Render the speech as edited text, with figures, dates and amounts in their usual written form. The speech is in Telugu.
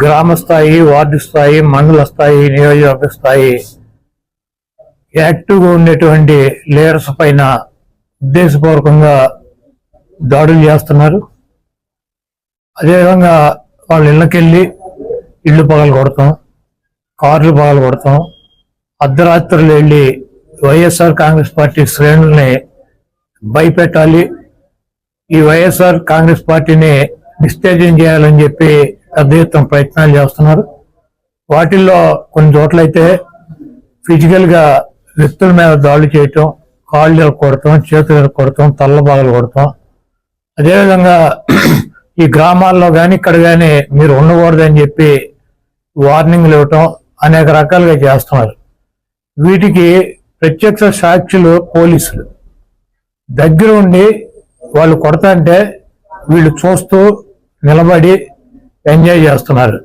గ్రామ స్థాయి, వార్డు స్థాయి, మండల స్థాయి, నియోజకవర్గ స్థాయి యాక్టివ్గా ఉండేటువంటి లీడర్స్ పైన ఉద్దేశపూర్వకంగా దాడులు చేస్తున్నారు. అదేవిధంగా వాళ్ళ ఇళ్ళకెళ్ళి ఇళ్ళు పగలు కొడతాం, కార్లు పగలు కొడతాం, అర్ధరాత్రులు వెళ్ళి వైఎస్ఆర్ కాంగ్రెస్ పార్టీ శ్రేణుల్ని భయపెట్టాలి, ఈ వైఎస్ఆర్ కాంగ్రెస్ పార్టీని నిస్తేజం చేయాలని చెప్పి పెద్ద ఎత్తున ప్రయత్నాలు చేస్తున్నారు. వాటిల్లో కొన్ని చోట్లయితే ఫిజికల్గా వ్యక్తుల మీద దాడులు చేయటం, కాళ్ళు కొడతాం, చేతులు కొడతాం, తల్లబాగలు కొడతాం. అదేవిధంగా ఈ గ్రామాల్లో కానీ ఇక్కడ కానీ మీరు ఉండకూడదని చెప్పి వార్నింగ్లు ఇవ్వటం అనేక రకాలుగా చేస్తున్నారు. వీటికి ప్రత్యక్ష సాక్షులు పోలీసులు దగ్గర ఉండి వాళ్ళు కొడతాంటే వీళ్ళు చూస్తూ నిలబడి ఎంజాయ్ చేస్తున్నారు.